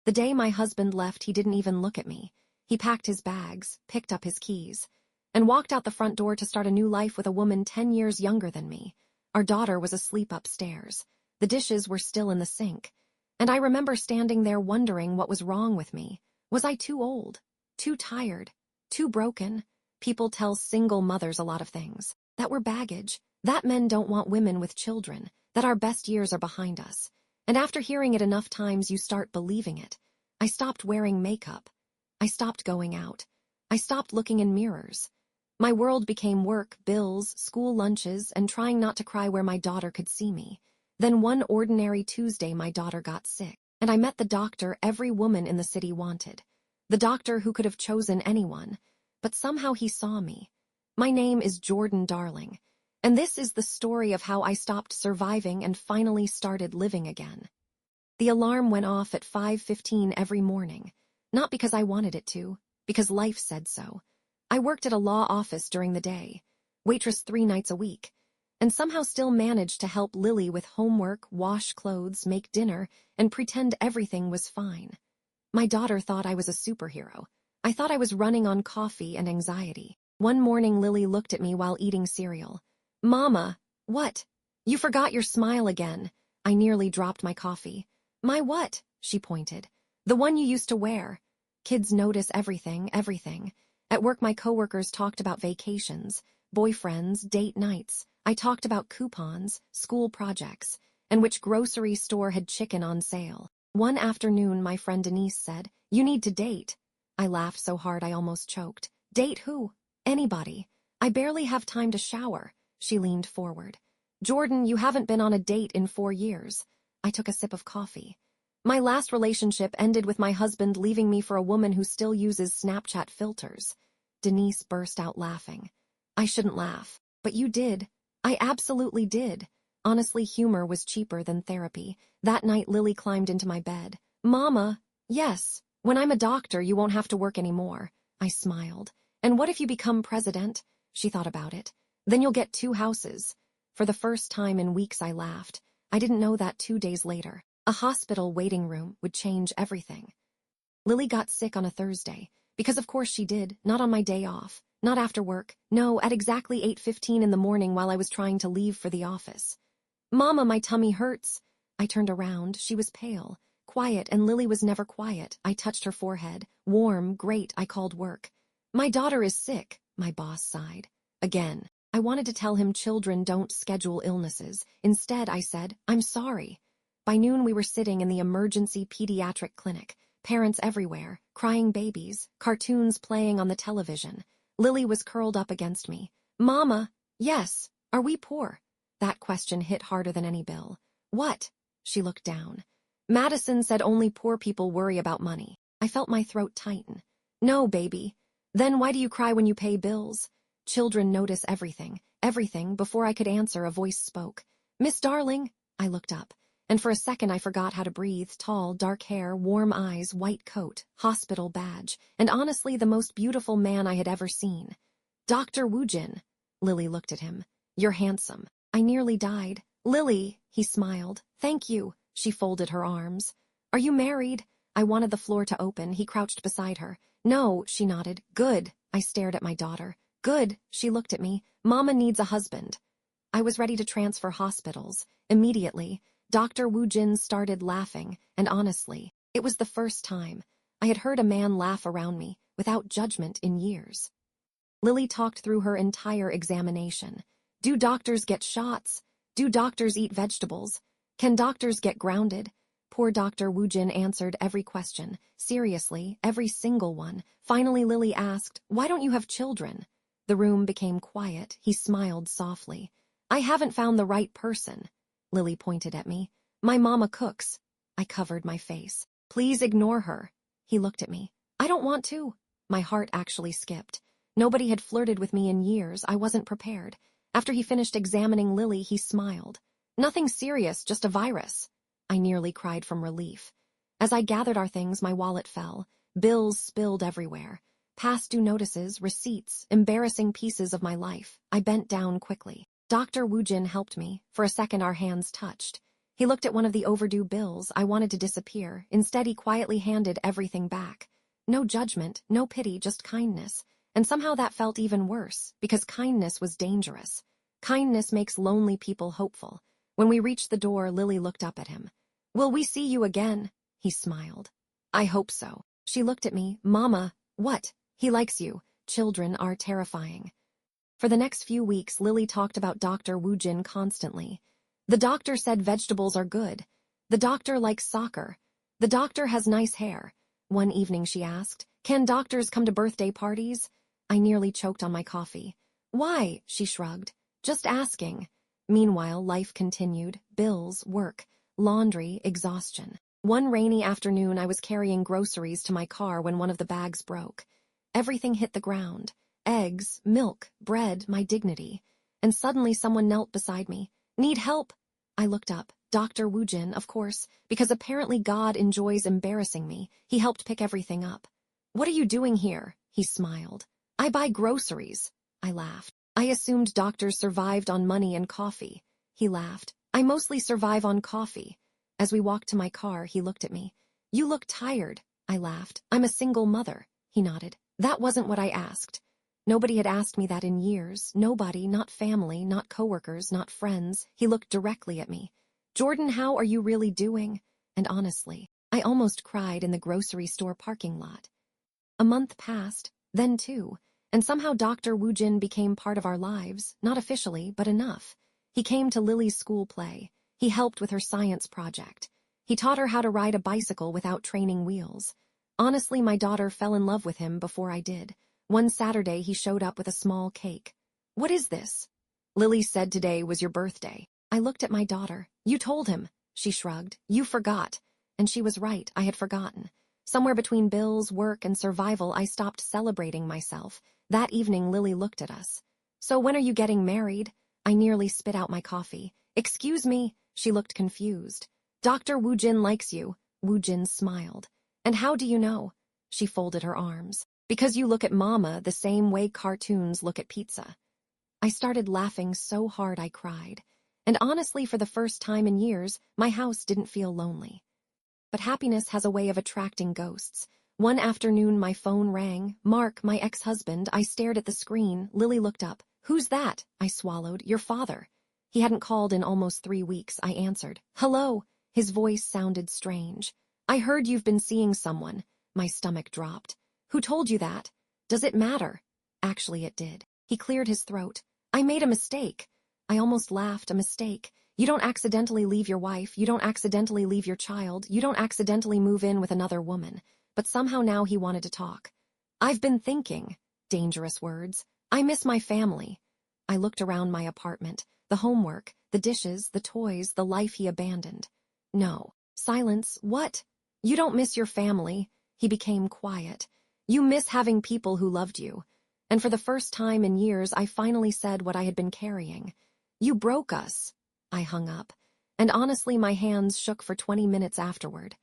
The day my husband left, he didn't even look at me. He packed his bags, picked up his keys, and walked out the front door to start a new life with a woman 10 years younger than me. Our daughter was asleep upstairs. The dishes were still in the sink. And I remember standing there wondering what was wrong with me. Was I too old? Too tired? Too broken? People tell single mothers a lot of things. That we're baggage. That men don't want women with children. That our best years are behind us. And after hearing it enough times, you start believing it. I stopped wearing makeup. I stopped going out. I stopped looking in mirrors. My world became work, bills, school lunches, and trying not to cry where my daughter could see me. Then one ordinary Tuesday, my daughter got sick, and I met the doctor every woman in the city wanted. The doctor who could have chosen anyone, but somehow he saw me. My name is Jordan Darling, and this is the story of how I stopped surviving and finally started living again. The alarm went off at 5:15 every morning, not because I wanted it to, because life said so. I worked at a law office during the day, waitress 3 nights a week, and somehow still managed to help Lily with homework, wash clothes, make dinner, and pretend everything was fine. My daughter thought I was a superhero. I thought I was running on coffee and anxiety. One morning, Lily looked at me while eating cereal. "Mama, what? You forgot your smile again." I nearly dropped my coffee. "My what?" she pointed. "The one you used to wear." Kids notice everything, everything. At work, my coworkers talked about vacations, boyfriends, date nights. I talked about coupons, school projects, and which grocery store had chicken on sale. One afternoon, my friend Denise said, "You need to date." I laughed so hard I almost choked. "Date who?" "Anybody. I barely have time to shower." She leaned forward. "Jordan, you haven't been on a date in 4 years." I took a sip of coffee. My last relationship ended with my husband leaving me for a woman who still uses Snapchat filters. Denise burst out laughing. "I shouldn't laugh, but you did. I absolutely did." Honestly, humor was cheaper than therapy. That night, Lily climbed into my bed. "Mama, yes, when I'm a doctor, you won't have to work anymore." I smiled. "And what if you become president?" She thought about it. "Then you'll get 2 houses." For the first time in weeks, I laughed. I didn't know that 2 days later, a hospital waiting room would change everything. Lily got sick on a Thursday, because of course she did, not on my day off, not after work, no, at exactly 8:15 in the morning while I was trying to leave for the office. "Mama, my tummy hurts." I turned around. She was pale, quiet, and Lily was never quiet. I touched her forehead. "Warm, great," I called work. "My daughter is sick," my boss sighed. Again, I wanted to tell him children don't schedule illnesses. Instead, I said, "I'm sorry." By noon, we were sitting in the emergency pediatric clinic, parents everywhere, crying babies, cartoons playing on the television. Lily was curled up against me. "Mama, yes, are we poor?" That question hit harder than any bill. "What?" She looked down. "Madison said only poor people worry about money." I felt my throat tighten. "No, baby. Then why do you cry when you pay bills?" Children notice everything, everything. Before I could answer, a voice spoke. "Miss Darling." I looked up, and for a second I forgot how to breathe. Tall, dark hair, warm eyes, white coat, hospital badge, and honestly the most beautiful man I had ever seen. "Dr. Woo-Jin." Lily looked at him. "You're handsome." I nearly died. "Lily," he smiled. "Thank you." She folded her arms. "Are you married?" I wanted the floor to open. He crouched beside her. "No," she nodded. "Good." I stared at my daughter. "Good." She looked at me. "Mama needs a husband." I was ready to transfer hospitals. Immediately, Dr. Woo-Jin started laughing, and honestly, it was the first time I had heard a man laugh around me, without judgment, in years. Lily talked through her entire examination. Do doctors get shots? Do doctors eat vegetables? Can doctors get grounded? Poor Dr. Woo-Jin answered every question, seriously, every single one. Finally, Lily asked, "Why don't you have children?" The room became quiet. He smiled softly. "I haven't found the right person." Lily pointed at me. "My mama cooks." I covered my face. "Please ignore her." He looked at me. "I don't want to." My heart actually skipped. Nobody had flirted with me in years. I wasn't prepared. After he finished examining Lily, he smiled. "Nothing serious, just a virus." I nearly cried from relief. As I gathered our things, my wallet fell. Bills spilled everywhere. Past due notices, receipts, embarrassing pieces of my life. I bent down quickly. Dr. Woo-Jin helped me. For a second, our hands touched. He looked at one of the overdue bills. I wanted to disappear. Instead, he quietly handed everything back. No judgment, no pity, just kindness. And somehow that felt even worse, because kindness was dangerous. Kindness makes lonely people hopeful. When we reached the door, Lily looked up at him. "Will we see you again?" He smiled. "I hope so." She looked at me. "Mama, what?" "He likes you. Children are terrifying." For the next few weeks, Lily talked about Dr. Woo-Jin constantly. The doctor said vegetables are good. The doctor likes soccer. The doctor has nice hair. One evening she asked, "Can doctors come to birthday parties?" I nearly choked on my coffee. "Why?" She shrugged. "Just asking." Meanwhile, life continued. Bills, work, laundry, exhaustion. One rainy afternoon, I was carrying groceries to my car when one of the bags broke. Everything hit the ground. Eggs, milk, bread, my dignity. And suddenly someone knelt beside me. "Need help?" I looked up. Dr. Woo-Jin, of course, because apparently God enjoys embarrassing me. He helped pick everything up. "What are you doing here?" He smiled. "I buy groceries." I laughed. "I assumed doctors survived on money and coffee." He laughed. "I mostly survive on coffee." As we walked to my car, he looked at me. "You look tired." I laughed. "I'm a single mother." He nodded. "That wasn't what I asked." Nobody had asked me that in years. Nobody, not family, not coworkers, not friends. He looked directly at me. "Jordan, how are you really doing?" And honestly, I almost cried in the grocery store parking lot. A month passed, then two, and somehow Dr. Woo-Jin became part of our lives, not officially, but enough. He came to Lily's school play. He helped with her science project. He taught her how to ride a bicycle without training wheels. Honestly, my daughter fell in love with him before I did. One Saturday, he showed up with a small cake. "What is this?" "Lily said today was your birthday." I looked at my daughter. "You told him." She shrugged. "You forgot." And she was right, I had forgotten. Somewhere between bills, work, and survival, I stopped celebrating myself. That evening, Lily looked at us. "So when are you getting married?" I nearly spit out my coffee. "Excuse me." She looked confused. "Dr. Woo-Jin likes you." Woo-Jin smiled. "And how do you know?" She folded her arms. "Because you look at Mama the same way cartoons look at pizza." I started laughing so hard I cried. And honestly, for the first time in years, my house didn't feel lonely. But happiness has a way of attracting ghosts. One afternoon, my phone rang. Mark, my ex-husband. I stared at the screen. Lily looked up. "Who's that?" I swallowed. "Your father." He hadn't called in almost 3 weeks. I answered. "Hello." His voice sounded strange. "I heard you've been seeing someone." My stomach dropped. "Who told you that?" "Does it matter?" Actually, it did. He cleared his throat. "I made a mistake." I almost laughed. A mistake. You don't accidentally leave your wife. You don't accidentally leave your child. You don't accidentally move in with another woman. But somehow now he wanted to talk. "I've been thinking." Dangerous words. "I miss my family." I looked around my apartment. The homework, the dishes, the toys, the life he abandoned. "No." Silence. "What?" "You don't miss your family." He became quiet. "You miss having people who loved you." And for the first time in years, I finally said what I had been carrying. "You broke us." I hung up. And honestly, my hands shook for 20 minutes afterward.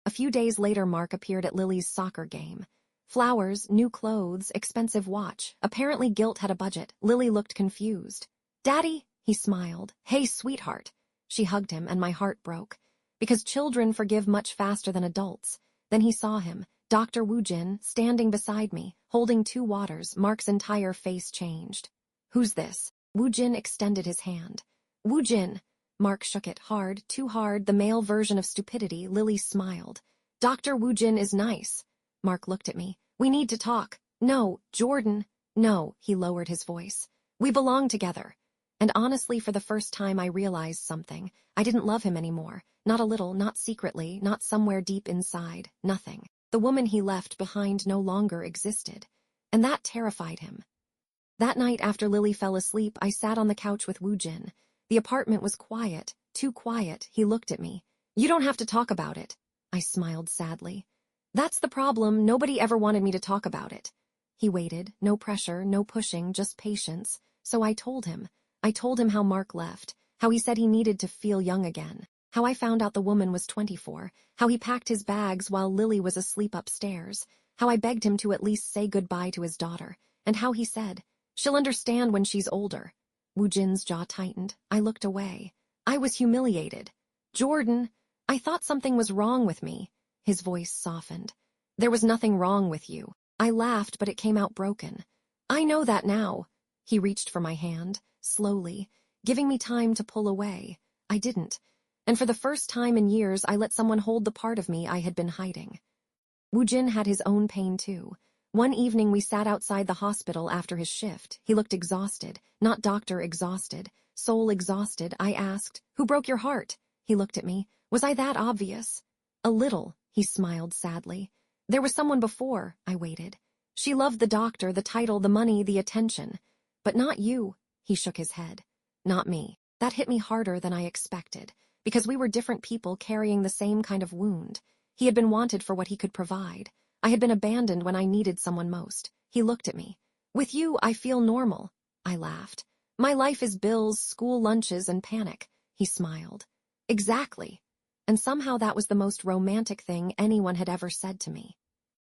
A few days later, Mark appeared at Lily's soccer game. Flowers, new clothes, expensive watch. Apparently guilt had a budget. Lily looked confused. "Daddy?" He smiled. "Hey, sweetheart." She hugged him, and my heart broke. Because children forgive much faster than adults. Then he saw him, Dr. Woo-Jin, standing beside me, holding 2 waters. Mark's entire face changed. "Who's this?" Woo-Jin extended his hand. "Woo-Jin." Mark shook it hard, too hard, the male version of stupidity. Lily smiled. "Dr. Woo-Jin is nice." Mark looked at me. "We need to talk." "No, Jordan." "No," he lowered his voice. "We belong together." And honestly, for the first time, I realized something. I didn't love him anymore. Not a little, not secretly, not somewhere deep inside. Nothing. The woman he left behind no longer existed. And that terrified him. That night after Lily fell asleep, I sat on the couch with Woo-Jin. The apartment was quiet, too quiet. He looked at me. "You don't have to talk about it." I smiled sadly. "That's the problem. Nobody ever wanted me to talk about it." He waited. No pressure, no pushing, just patience. So I told him. I told him how Mark left, how he said he needed to feel young again, how I found out the woman was 24, how he packed his bags while Lily was asleep upstairs, how I begged him to at least say goodbye to his daughter, and how he said, "She'll understand when she's older." Woo-Jin's jaw tightened. I looked away. I was humiliated. Jordan, I thought something was wrong with me. His voice softened. There was nothing wrong with you. I laughed, but it came out broken. I know that now. He reached for my hand, slowly, giving me time to pull away. I didn't. And for the first time in years, I let someone hold the part of me I had been hiding. Woo-Jin had his own pain too. One evening we sat outside the hospital after his shift. He looked exhausted, not doctor exhausted, soul exhausted. I asked, "Who broke your heart?" He looked at me. Was I that obvious? A little, he smiled sadly. There was someone before. I waited. She loved the doctor, the title, the money, the attention. But not you. He shook his head. Not me. That hit me harder than I expected, because we were different people carrying the same kind of wound. He had been wanted for what he could provide. I had been abandoned when I needed someone most. He looked at me. With you, I feel normal. I laughed. My life is bills, school lunches, and panic. He smiled. Exactly. And somehow that was the most romantic thing anyone had ever said to me.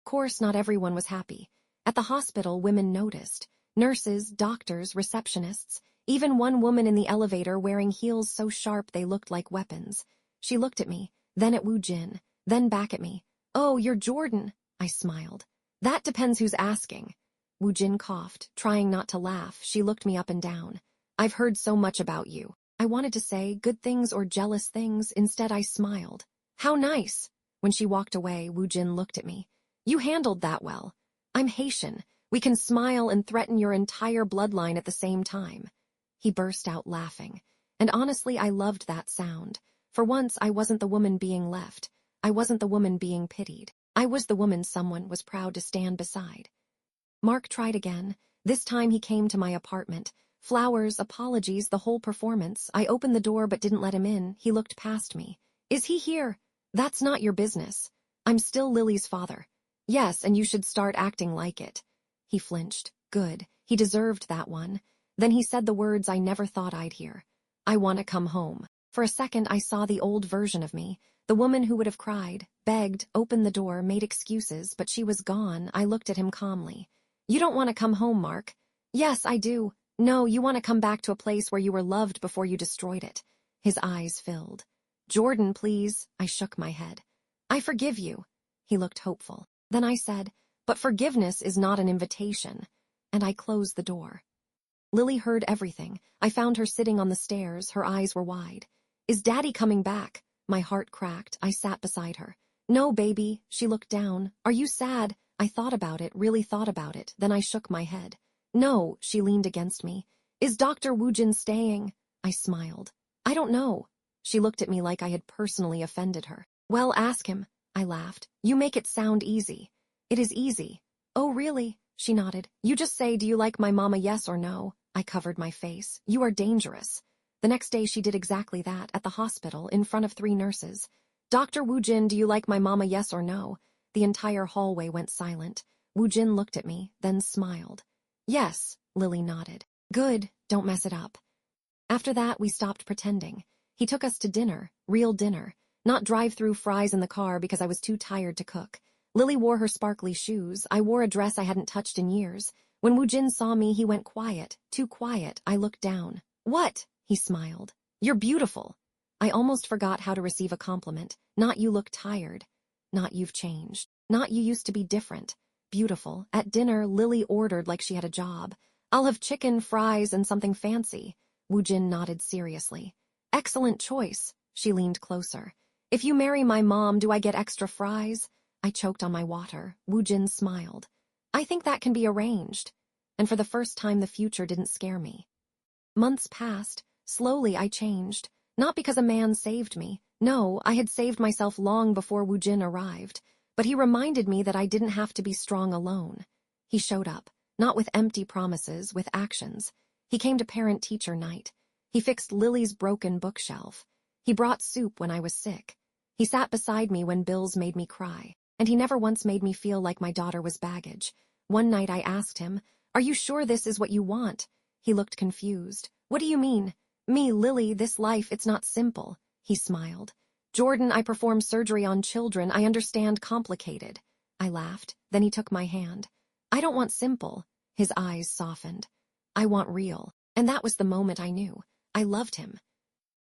Of course, not everyone was happy. At the hospital, women noticed. Nurses, doctors, receptionists, even one woman in the elevator wearing heels so sharp they looked like weapons. She looked at me, then at Woo-Jin, then back at me. "Oh, you're Jordan." I smiled. "That depends who's asking." Woo-Jin coughed, trying not to laugh. She looked me up and down. "I've heard so much about you." I wanted to say good things or jealous things. Instead, I smiled. "How nice." When she walked away, Woo-Jin looked at me. "You handled that well. I'm Haitian. We can smile and threaten your entire bloodline at the same time." He burst out laughing. And honestly, I loved that sound. For once, I wasn't the woman being left. I wasn't the woman being pitied. I was the woman someone was proud to stand beside. Mark tried again. This time he came to my apartment. Flowers, apologies, the whole performance. I opened the door but didn't let him in. He looked past me. "Is he here?" "That's not your business. I'm still Lily's father." "Yes, and you should start acting like it." He flinched. Good. He deserved that one. Then he said the words I never thought I'd hear. "I want to come home." For a second I saw the old version of me, the woman who would have cried, begged, opened the door, made excuses, but she was gone. I looked at him calmly. "You don't want to come home, Mark." "Yes, I do." "No, you want to come back to a place where you were loved before you destroyed it." His eyes filled. "Jordan, please." I shook my head. "I forgive you." He looked hopeful. Then I said, "But forgiveness is not an invitation." And I closed the door. Lily heard everything. I found her sitting on the stairs. Her eyes were wide. "Is Daddy coming back?" My heart cracked. I sat beside her. "No, baby." She looked down. "Are you sad?" I thought about it, really thought about it. Then I shook my head. "No." She leaned against me. "Is Dr. Woo-Jin staying?" I smiled. "I don't know." She looked at me like I had personally offended her. "Well, ask him." I laughed. "You make it sound easy." "It is easy." "Oh, really?" She nodded. "You just say, 'Do you like my mama, yes or no?'" I covered my face. "You are dangerous." The next day she did exactly that, at the hospital, in front of 3 nurses. "Dr. Woo-Jin, do you like my mama, yes or no?" The entire hallway went silent. Woo-Jin looked at me, then smiled. "Yes," Lily nodded. "Good, don't mess it up." After that, we stopped pretending. He took us to dinner, real dinner, not drive-through fries in the car because I was too tired to cook. Lily wore her sparkly shoes. I wore a dress I hadn't touched in years. When Woo-Jin saw me, he went quiet, too quiet. I looked down. "What?" He smiled. "You're beautiful." I almost forgot how to receive a compliment. Not "you look tired." Not "you've changed." Not "you used to be different." Beautiful. At dinner, Lily ordered like she had a job. "I'll have chicken, fries, and something fancy." Woo-Jin nodded seriously. "Excellent choice." She leaned closer. "If you marry my mom, do I get extra fries?" I choked on my water. Woo-Jin smiled. "I think that can be arranged." And for the first time, the future didn't scare me. Months passed. Slowly, I changed. Not because a man saved me. No, I had saved myself long before Woo-Jin arrived. But he reminded me that I didn't have to be strong alone. He showed up, not with empty promises, with actions. He came to parent-teacher night. He fixed Lily's broken bookshelf. He brought soup when I was sick. He sat beside me when bills made me cry. And he never once made me feel like my daughter was baggage. One night I asked him, "Are you sure this is what you want?" He looked confused. "What do you mean?" "Me, Lily, this life, it's not simple." He smiled. "Jordan, I perform surgery on children. I understand complicated." I laughed. Then he took my hand. "I don't want simple." His eyes softened. "I want real." And that was the moment I knew. I loved him.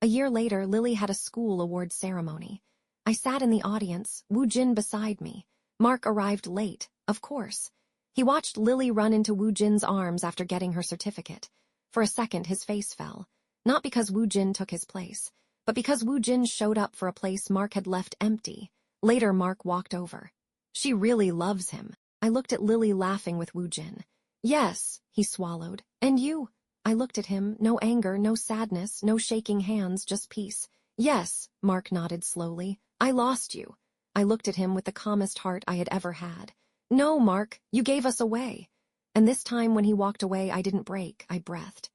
A year later, Lily had a school award ceremony. I sat in the audience, Woo-Jin beside me. Mark arrived late, of course. He watched Lily run into Woo-Jin's arms after getting her certificate. For a second, his face fell. Not because Woo-Jin took his place, but because Woo-Jin showed up for a place Mark had left empty. Later, Mark walked over. She really loves him. I looked at Lily laughing with Woo-Jin. Yes, he swallowed. And you? I looked at him, no anger, no sadness, no shaking hands, just peace. Yes, Mark nodded slowly. I lost you. I looked at him with the calmest heart I had ever had. No, Mark, you gave us away. And this time when he walked away, I didn't break, I breathed.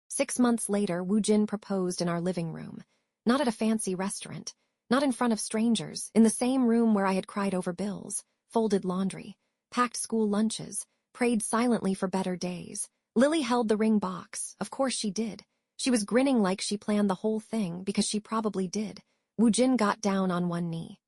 6 months later, Woo-Jin proposed in our living room. Not at a fancy restaurant. Not in front of strangers, in the same room where I had cried over bills, folded laundry, packed school lunches, prayed silently for better days. Lily held the ring box. Of course she did. She was grinning like she planned the whole thing, because she probably did. Woo-Jin got down on one knee.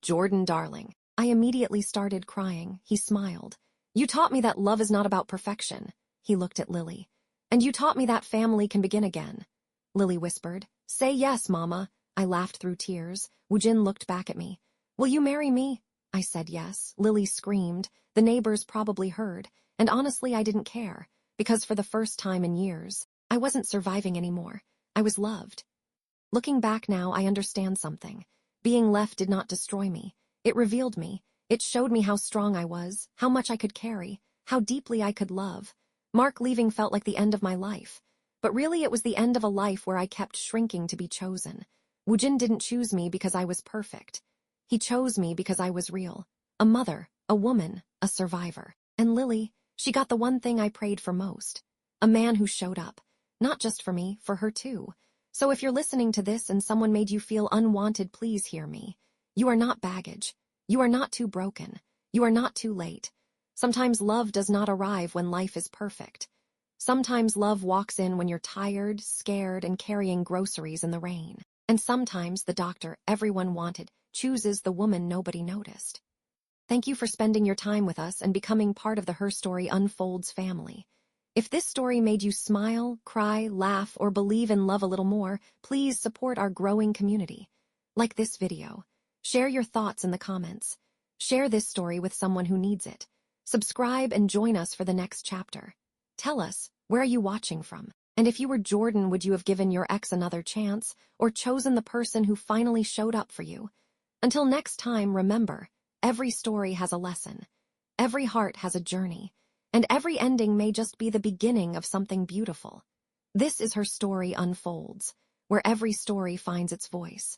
Jordan, darling. I immediately started crying. He smiled. You taught me that love is not about perfection. He looked at Lily. And you taught me that family can begin again. Lily whispered. Say yes, Mama. I laughed through tears. Woo-Jin looked back at me. Will you marry me? I said yes. Lily screamed. The neighbors probably heard. And honestly, I didn't care. Because for the first time in years, I wasn't surviving anymore. I was loved. Looking back now, I understand something. Being left did not destroy me. It revealed me. It showed me how strong I was, how much I could carry, how deeply I could love. Mark leaving felt like the end of my life. But really it was the end of a life where I kept shrinking to be chosen. Woo-Jin didn't choose me because I was perfect. He chose me because I was real. A mother, a woman, a survivor. And Lily, she got the one thing I prayed for most. A man who showed up. Not just for me, for her too. So if you're listening to this and someone made you feel unwanted, please hear me. You are not baggage. You are not too broken. You are not too late. Sometimes love does not arrive when life is perfect. Sometimes love walks in when you're tired, scared, and carrying groceries in the rain. And sometimes the doctor everyone wanted chooses the woman nobody noticed. Thank you for spending your time with us and becoming part of the Her Story Unfolds family. If this story made you smile, cry, laugh, or believe in love a little more, please support our growing community. Like this video. Share your thoughts in the comments. Share this story with someone who needs it. Subscribe and join us for the next chapter. Tell us, where are you watching from? And if you were Jordan, would you have given your ex another chance, or chosen the person who finally showed up for you? Until next time, remember, every story has a lesson. Every heart has a journey. And every ending may just be the beginning of something beautiful. This is Her Story Unfolds, where every story finds its voice.